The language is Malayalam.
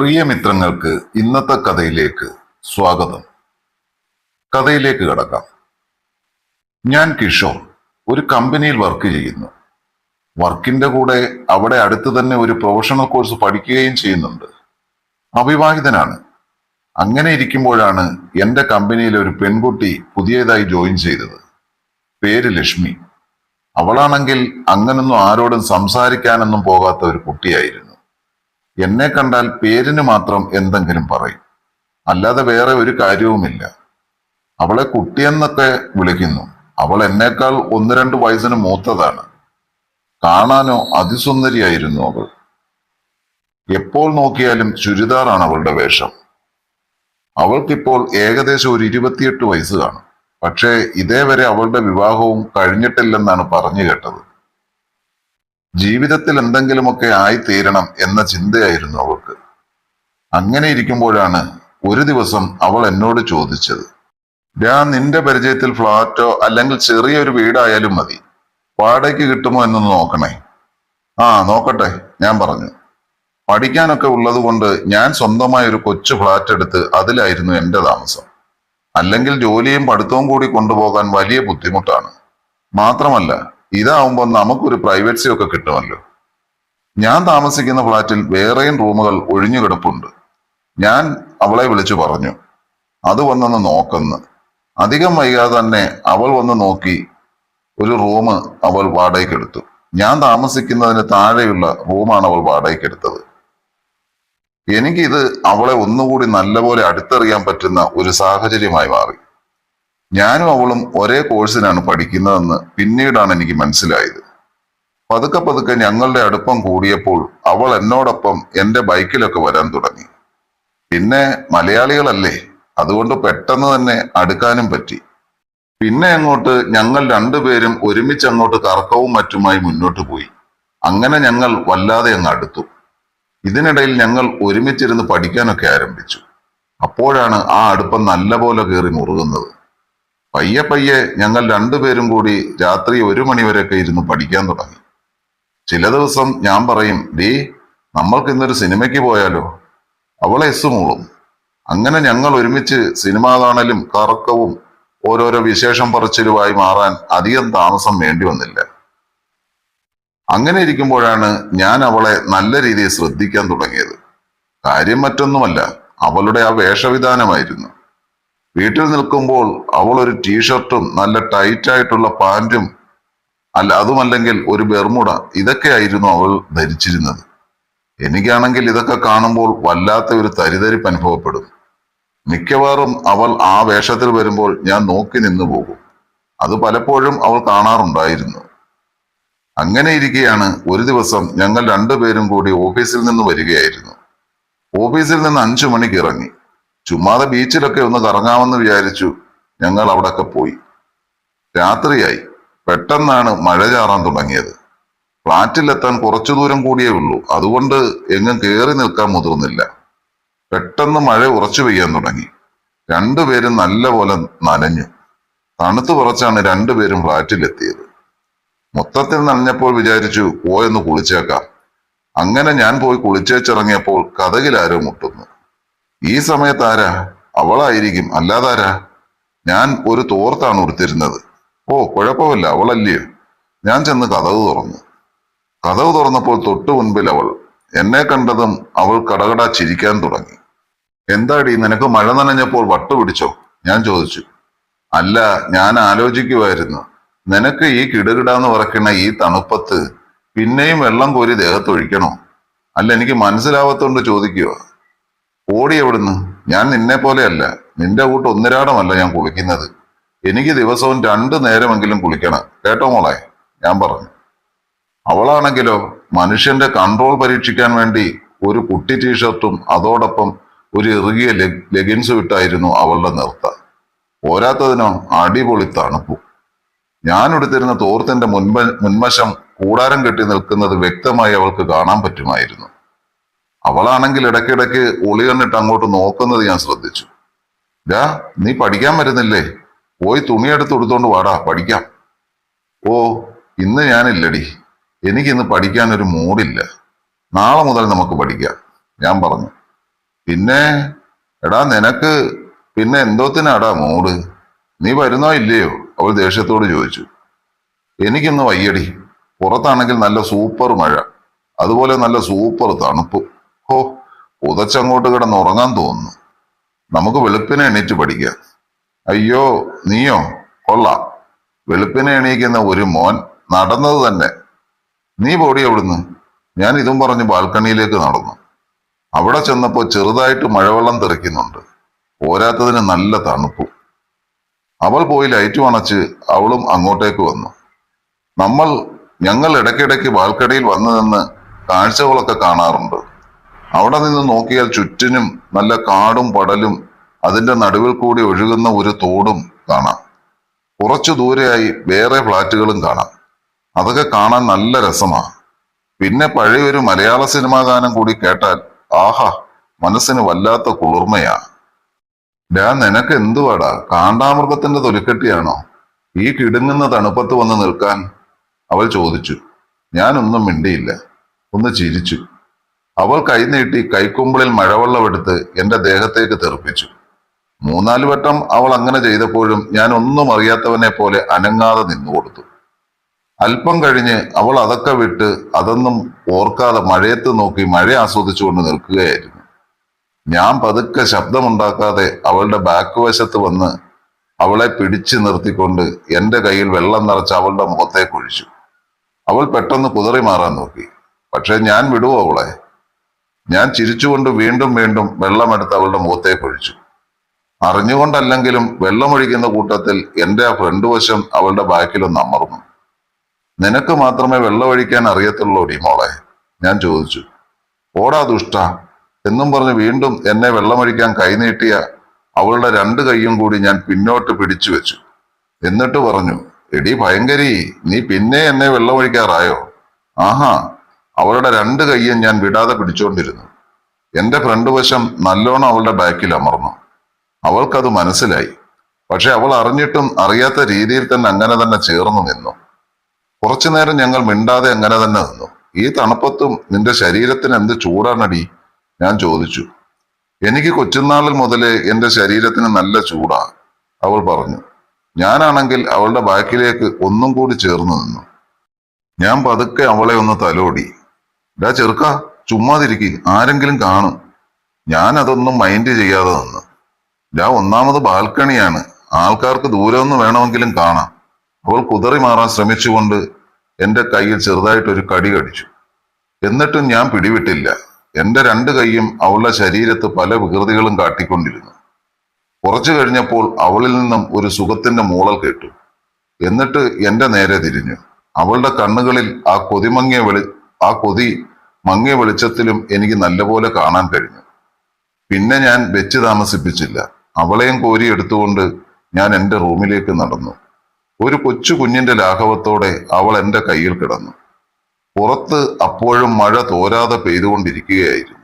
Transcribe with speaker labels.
Speaker 1: പ്രിയ മിത്രങ്ങൾക്ക് ഇന്നത്തെ കഥയിലേക്ക് സ്വാഗതം. കഥയിലേക്ക് കടക്കാം. ഞാൻ കിഷോർ ഒരു കമ്പനിയിൽ വർക്ക് ചെയ്യുന്നു. വർക്കിന്റെ കൂടെ അവിടെ അടുത്ത് തന്നെ ഒരു പ്രൊഫഷണൽ കോഴ്സ് പഠിക്കുകയും ചെയ്യുന്നുണ്ട്. അവിവാഹിതനാണ്. അങ്ങനെ ഇരിക്കുമ്പോഴാണ് എന്റെ കമ്പനിയിലെ ഒരു പെൺകുട്ടി പുതിയതായി ജോയിൻ ചെയ്തത്. പേര് ലക്ഷ്മി. അവളാണെങ്കിൽ അങ്ങനൊന്നും ആരോടും സംസാരിക്കാനൊന്നും പോകാത്ത ഒരു കുട്ടിയായിരുന്നു. എന്നെ കണ്ടാൽ പേരിന് മാത്രം എന്തെങ്കിലും പറയും, അല്ലാതെ വേറെ ഒരു കാര്യവുമില്ല. അവളെ കുട്ടിയെന്നൊക്കെ വിളിക്കുന്നു. അവൾ എന്നേക്കാൾ 1-2 വയസ്സിന് മൂത്തതാണ്. കാണാനോ അതിസുന്ദരിയായിരുന്നു അവൾ. എപ്പോൾ നോക്കിയാലും ചുരിദാറാണ് അവളുടെ വേഷം. അവൾക്കിപ്പോൾ ഏകദേശം ഒരു 28 വയസ്സ് കാണും. പക്ഷേ ഇതേവരെ അവളുടെ വിവാഹവും കഴിഞ്ഞിട്ടില്ലെന്നാണ് പറഞ്ഞു കേട്ടത്. ജീവിതത്തിൽ എന്തെങ്കിലുമൊക്കെ ആയിത്തീരണം എന്ന ചിന്തയായിരുന്നു അവൾക്ക്. അങ്ങനെ ഇരിക്കുമ്പോഴാണ് ഒരു ദിവസം അവൾ എന്നോട് ചോദിച്ചത്, നിന്റെ പരിചയത്തിൽ ഫ്ലാറ്റോ അല്ലെങ്കിൽ ചെറിയൊരു വീടായാലും മതി, വാടകയ്ക്ക് കിട്ടുമോ എന്നൊന്ന് നോക്കണേ. നോക്കട്ടെ, ഞാൻ പറഞ്ഞു. പഠിക്കാനൊക്കെ ഉള്ളത് കൊണ്ട് ഞാൻ സ്വന്തമായ ഒരു കൊച്ചു ഫ്ലാറ്റ് എടുത്ത് അതിലായിരുന്നു എന്റെ താമസം. അല്ലെങ്കിൽ ജോലിയും പഠിത്തവും കൂടി കൊണ്ടുപോകാൻ വലിയ ബുദ്ധിമുട്ടാണ്. മാത്രമല്ല, ഇതാവുമ്പോൾ നമുക്കൊരു പ്രൈവസി ഒക്കെ കിട്ടുമല്ലോ. ഞാൻ താമസിക്കുന്ന ഫ്ലാറ്റിൽ വേറെയും റൂമുകൾ ഒഴിഞ്ഞു കിടപ്പുണ്ട്. ഞാൻ അവളെ വിളിച്ചു പറഞ്ഞു, അത് വന്നൊന്ന് നോക്കെന്ന്. അധികം വൈകാതെ തന്നെ അവൾ വന്ന് നോക്കി. ഒരു റൂം അവൾ വാടകയ്ക്കെടുത്തു. ഞാൻ താമസിക്കുന്നതിന് താഴെയുള്ള റൂമാണ് അവൾ വാടകയ്ക്കെടുത്തത്. എനിക്കിത് അവളെ ഒന്നുകൂടി നല്ലപോലെ അടുത്തറിയാൻ പറ്റുന്ന ഒരു സാഹചര്യമായി മാറി. ഞാനും അവളും ഒരേ കോഴ്സിനാണ് പഠിക്കുന്നതെന്ന് പിന്നീടാണ് എനിക്ക് മനസ്സിലായത്. പതുക്കെ പതുക്കെ ഞങ്ങളുടെ അടുപ്പം കൂടിയപ്പോൾ അവൾ എന്നോടൊപ്പം എന്റെ ബൈക്കിലൊക്കെ വരാൻ തുടങ്ങി. പിന്നെ മലയാളികളല്ലേ, അതുകൊണ്ട് പെട്ടെന്ന് തന്നെ അടുക്കാനും പറ്റി. പിന്നെ അങ്ങോട്ട് ഞങ്ങൾ രണ്ടുപേരും ഒരുമിച്ച് അങ്ങോട്ട് കറക്കവും മറ്റുമായി മുന്നോട്ട് പോയി. അങ്ങനെ ഞങ്ങൾ വല്ലാതെ അങ്ങ് അടുത്തു. ഇതിനിടയിൽ ഞങ്ങൾ ഒരുമിച്ചിരുന്ന് പഠിക്കാനൊക്കെ ആരംഭിച്ചു. അപ്പോഴാണ് ആ അടുപ്പം നല്ലപോലെ കയറി മുറുകുന്നത്. പയ്യെ പയ്യെ ഞങ്ങൾ രണ്ടുപേരും കൂടി രാത്രി 1 മണിവരെയൊക്കെ ഇരുന്ന് പഠിക്കാൻ തുടങ്ങി. ചില ദിവസം ഞാൻ പറയും, നമ്മൾക്ക് ഇന്നൊരു സിനിമയ്ക്ക് പോയാലോ? അവളെ മൂളും. അങ്ങനെ ഞങ്ങൾ ഒരുമിച്ച് സിനിമ കാണലും കറക്കവും ഓരോരോ വിശേഷം പറച്ചിലുമായി മാറാൻ അധികം താമസം വേണ്ടി വന്നില്ല. അങ്ങനെ ഇരിക്കുമ്പോഴാണ് ഞാൻ അവളെ നല്ല രീതിയിൽ ശ്രദ്ധിക്കാൻ തുടങ്ങിയത്. കാര്യം മറ്റൊന്നുമല്ല, അവളുടെ ആ വേഷവിധാനമായിരുന്നു. വീട്ടിൽ നിൽക്കുമ്പോൾ അവൾ ഒരു ടീഷർട്ടും നല്ല ടൈറ്റായിട്ടുള്ള പാന്റും അതുമല്ലെങ്കിൽ ഒരു ബെർമുഡ, ഇതൊക്കെയായിരുന്നു അവൾ ധരിച്ചിരുന്നത്. എനിക്കാണെങ്കിൽ ഇതൊക്കെ കാണുമ്പോൾ വല്ലാത്ത ഒരു തരിതരിപ്പ് അനുഭവപ്പെടും. മിക്കവാറും അവൾ ആ വേഷത്തിൽ വരുമ്പോൾ ഞാൻ നോക്കി നിന്നു പോകും. അത് പലപ്പോഴും അവൾ കാണാറുണ്ടായിരുന്നു. അങ്ങനെ ഇരിക്കെയാണ് ഒരു ദിവസം ഞങ്ങൾ രണ്ടുപേരും കൂടി ഓഫീസിൽ നിന്ന് വരികയായിരുന്നു. ഓഫീസിൽ നിന്ന് 5 മണിക്ക് ഇറങ്ങി. ചുമ്മാതെ ബീച്ചിലൊക്കെ ഒന്ന് കറങ്ങാമെന്ന് വിചാരിച്ചു. ഞങ്ങൾ അവിടൊക്കെ പോയി. രാത്രിയായി. പെട്ടെന്നാണ് മഴ ചാറാൻ തുടങ്ങിയത്. ഫ്ളാറ്റിലെത്താൻ കുറച്ചു ദൂരം കൂടിയേ ഉള്ളൂ. അതുകൊണ്ട് എങ്ങും കയറി നിൽക്കാൻ മുതിർന്നില്ല. പെട്ടെന്ന് മഴ ഉറച്ചു പെയ്യാൻ തുടങ്ങി. രണ്ടുപേരും നല്ലപോലെ നനഞ്ഞു. തണുത്തു കുറച്ചാണ് രണ്ടുപേരും ഫ്ളാറ്റിലെത്തിയത്. മൊത്തത്തിൽ നനഞ്ഞപ്പോൾ വിചാരിച്ചു പോയൊന്ന് കുളിച്ചേക്കാം. അങ്ങനെ ഞാൻ പോയി കുളിച്ചേച്ചിറങ്ങിയപ്പോൾ കതകിലാരോ മുട്ടുന്നു. ഈ സമയത്ത് ആരാ? അവളായിരിക്കും, അല്ലാതാരാ? ഞാൻ ഒരു തോർത്താണ് ഉടുത്തിരുന്നത്. കുഴപ്പമില്ല, അവളല്ലയോ. ഞാൻ ചെന്ന് കതവ് തുറന്നു. കതവ് തുറന്നപ്പോൾ തൊട്ടു മുൻപിൽ അവൾ. എന്നെ കണ്ടതും അവൾ കടകടാ ചിരിക്കാൻ തുടങ്ങി. എന്താടി, നിനക്ക് മഴ നനഞ്ഞപ്പോൾ വട്ടു പിടിച്ചോ? ഞാൻ ചോദിച്ചു. അല്ല, ഞാൻ ആലോചിക്കുമായിരുന്നു, നിനക്ക് ഈ കിടുകിടാന്ന് പറക്കണ ഈ തണുപ്പത്ത് പിന്നെയും വെള്ളം കോരി ദേഹത്തൊഴിക്കണോ? അല്ല, എനിക്ക് മനസ്സിലാവാത്തോണ്ട് ചോദിക്കുക. ഓടി എവിടുന്ന്? ഞാൻ നിന്നെ പോലെയല്ല. നിന്റെ കൂട്ട് ഒന്നിരാടമല്ല ഞാൻ കുളിക്കുന്നത്. എനിക്ക് ദിവസവും 2 നേരമെങ്കിലും കുളിക്കണം കേട്ടോ മോളെ, ഞാൻ പറഞ്ഞു. അവളാണെങ്കിലോ മനുഷ്യന്റെ കൺട്രോൾ പരീക്ഷിക്കാൻ വേണ്ടി ഒരു കുട്ടി ടീഷർട്ടും അതോടൊപ്പം ഒരു ഇറുകിയ ലെഗിൻസ് വിട്ടായിരുന്നു അവളുടെ നിർത്ത. പോരാത്തതിനോ അടിപൊളി തണുപ്പും. ഞാൻ എടുത്തിരുന്ന തോർത്തിന്റെ മുൻവശം കൂടാരം കെട്ടി നിൽക്കുന്നത് വ്യക്തമായി അവൾക്ക് കാണാൻ പറ്റുമായിരുന്നു. അവളാണെങ്കിൽ ഇടയ്ക്കിടയ്ക്ക് ഒളി കണ്ടിട്ട് അങ്ങോട്ട് നോക്കുന്നത് ഞാൻ ശ്രദ്ധിച്ചു. നീ പഠിക്കാൻ വരുന്നില്ലേ? പോയി തുണിയെടുത്ത് എടുത്തോണ്ട് വാടാ, പഠിക്കാം. ഇന്ന് ഞാനില്ലടി, എനിക്കിന്ന് പഠിക്കാൻ ഒരു മൂഡില്ല. നാളെ മുതൽ നമുക്ക് പഠിക്കാം, ഞാൻ പറഞ്ഞു. പിന്നെ എടാ നിനക്ക് പിന്നെ എന്തോത്തിനാടാ മൂട്? നീ വരുന്നോ ഇല്ലയോ? അവൾ ദേഷ്യത്തോട് ചോദിച്ചു. എനിക്കിന്ന് വയ്യടി. പുറത്താണെങ്കിൽ നല്ല സൂപ്പർ മഴ, അതുപോലെ നല്ല സൂപ്പർ തണുപ്പ്. ഹോ, പുതച്ചങ്ങോട്ട് കിടന്ന് ഉറങ്ങാൻ തോന്നുന്നു. നമുക്ക് വെളുപ്പിനെ എണീറ്റ് പഠിക്കാം. അയ്യോ, നീയോ? കൊള്ളാം. വെളുപ്പിനെ എണീക്കുന്ന ഒരു മോൻ നടന്നത് തന്നെ. നീ പോടി അവിടുന്ന്. ഞാൻ ഇതും പറഞ്ഞ് ബാൽക്കണിയിലേക്ക് നടന്നു. അവിടെ ചെന്നപ്പോ ചെറുതായിട്ട് മഴവെള്ളം തെറിക്കുന്നുണ്ട്. പോരാത്തതിന് നല്ല തണുപ്പും. അവൾ പോയി ലൈറ്റ് അണച്ച് അവളും അങ്ങോട്ടേക്ക് വന്നു. ഞങ്ങൾ ഇടയ്ക്കിടയ്ക്ക് ബാൽക്കണിയിൽ വന്നു നിന്ന് കാഴ്ചകളൊക്കെ കാണാറുണ്ട്. അവിടെ നിന്ന് നോക്കിയാൽ ചുറ്റിനും നല്ല കാടും പടലും അതിന്റെ നടുവിൽ കൂടി ഒഴുകുന്ന ഒരു തോടും കാണാം. കുറച്ചു ദൂരെയായി വേറെ ഫ്ലാറ്റുകളും കാണാം. അതൊക്കെ കാണാൻ നല്ല രസമാണ്. പിന്നെ പഴയൊരു മലയാള സിനിമാ ഗാനം കൂടി കേട്ടാൽ ആഹാ, മനസ്സിന് വല്ലാത്ത കുളിർമയാ. നിനക്ക് എന്തുവാടാ, കാണ്ടാമൃഗത്തിന്റെ തൊലിക്കെട്ടിയാണോ ഈ കിടുങ്ങുന്ന തണുപ്പത്ത് വന്ന് നിൽക്കാൻ? അവൾ ചോദിച്ചു. ഞാനൊന്നും മിണ്ടിയില്ല, ഒന്ന് ചിരിച്ചു. അവൾ കൈനീട്ടി കൈക്കുമ്പിളിൽ മഴവെള്ളമെടുത്ത് എന്റെ ദേഹത്തേക്ക് തെറിപ്പിച്ചു. 3-4 വട്ടം അവൾ അങ്ങനെ ചെയ്തപ്പോഴും ഞാൻ ഒന്നും അറിയാത്തവനെ പോലെ അനങ്ങാതെ നിന്നുകൊടുത്തു. അല്പം കഴിഞ്ഞ് അവൾ അതൊക്കെ വിട്ട് അതൊന്നും ഓർക്കാതെ മഴയത്ത് നോക്കി മഴ ആസ്വദിച്ചുകൊണ്ട് നിൽക്കുകയായിരുന്നു. ഞാൻ പതുക്കെ ശബ്ദമുണ്ടാക്കാതെ അവളുടെ ബാക്ക് വശത്ത് വന്ന് അവളെ പിടിച്ചു നിർത്തിക്കൊണ്ട് എന്റെ കയ്യിൽ വെള്ളം നിറച്ച് അവളുടെ മുഖത്തേക്ക് ഒഴിച്ചു. അവൾ പെട്ടെന്ന് കുതറി മാറാൻ നോക്കി. പക്ഷെ ഞാൻ വിടുവോ അവളെ? ഞാൻ ചിരിച്ചുകൊണ്ട് വീണ്ടും വീണ്ടും വെള്ളമെടുത്ത് അവളുടെ മുഖത്തേക്ക് ഒഴിച്ചു. അറിഞ്ഞുകൊണ്ടല്ലെങ്കിലും വെള്ളമൊഴിക്കുന്ന കൂട്ടത്തിൽ എന്റെ ആ ഫ്രണ്ട് വശം അവളുടെ ബാക്കിലൊന്ന് അമർന്നു. നിനക്ക് മാത്രമേ വെള്ളമൊഴിക്കാൻ അറിയത്തുള്ളൂടി മോളെ, ഞാൻ ചോദിച്ചു. ഓടാ ദുഷ്ട എന്നും പറഞ്ഞ് വീണ്ടും എന്നെ വെള്ളമൊഴിക്കാൻ കൈനീട്ടിയ അവളുടെ 2 കൈയും കൂടി ഞാൻ പിന്നോട്ട് പിടിച്ചു വെച്ചു. എന്നിട്ട് പറഞ്ഞു, എടി ഭയങ്കരി, നീ പിന്നെ എന്നെ വെള്ളമൊഴിക്കാറായോ? ആഹാ. അവളുടെ 2 കൈയും ഞാൻ വിടാതെ പിടിച്ചോണ്ടിരുന്നു. എന്റെ ഫ്രണ്ട് വശം നല്ലോണം അവളുടെ ബാക്കിൽ അമർന്നു. അവൾക്കത് മനസ്സിലായി. പക്ഷെ അവൾ അറിഞ്ഞിട്ടും അറിയാത്ത രീതിയിൽ തന്നെ അങ്ങനെ തന്നെ ചേർന്ന് നിന്നു. കുറച്ചു നേരം ഞങ്ങൾ മിണ്ടാതെ അങ്ങനെ തന്നെ നിന്നു. ഈ തണുപ്പത്തും നിന്റെ ശരീരത്തിന് എന്ത് ചൂടാണടി? ഞാൻ ചോദിച്ചു. എനിക്ക് കൊച്ചുനാളിൽ മുതലേ എന്റെ ശരീരത്തിന് നല്ല ചൂടാ, അവൾ പറഞ്ഞു. ഞാനാണെങ്കിൽ അവളുടെ ബാക്കിലേക്ക് ഒന്നും കൂടി ചേർന്ന് നിന്നു. ഞാൻ പതുക്കെ അവളെ ഒന്ന് തലോടി. ചെറുക്ക, ചുമ്മാതിരിക്കി, ആരെങ്കിലും കാണും. ഞാൻ അതൊന്നും മൈൻഡ് ചെയ്യാതെ നിന്ന്. ഒന്നാമത് ബാൽക്കണിയാണ്, ആൾക്കാർക്ക് ദൂരെ ഒന്ന് വേണമെങ്കിലും കാണാം. അവൾ കുതറി മാറാൻ ശ്രമിച്ചുകൊണ്ട് എന്റെ കയ്യിൽ ചെറുതായിട്ടൊരു കടി കടിച്ചു. എന്നിട്ടും ഞാൻ പിടിവിട്ടില്ല. എന്റെ 2 കൈയും അവളുടെ ശരീരത്ത് പല വികൃതികളും കാട്ടിക്കൊണ്ടിരുന്നു. കുറച്ചു കഴിഞ്ഞപ്പോൾ അവളിൽ നിന്നും ഒരു സുഖത്തിന്റെ മൂളൽ കേട്ടു. എന്നിട്ട് എന്റെ നേരെ തിരിഞ്ഞു. അവളുടെ കണ്ണുകളിൽ ആ കൊതി മങ്ങിയ വെളിച്ചത്തിലും എനിക്ക് നല്ലപോലെ കാണാൻ കഴിഞ്ഞു. പിന്നെ ഞാൻ വെച്ച് താമസിപ്പിച്ചില്ല. അവളെയും കോരി എടുത്തുകൊണ്ട് ഞാൻ എന്റെ റൂമിലേക്ക് നടന്നു. ഒരു കൊച്ചു കുഞ്ഞിന്റെ ലാഘവത്തോടെ അവൾ എന്റെ കയ്യിൽ കിടന്നു. പുറത്ത് അപ്പോഴും മഴ തോരാതെ പെയ്തുകൊണ്ടിരിക്കുകയായിരുന്നു.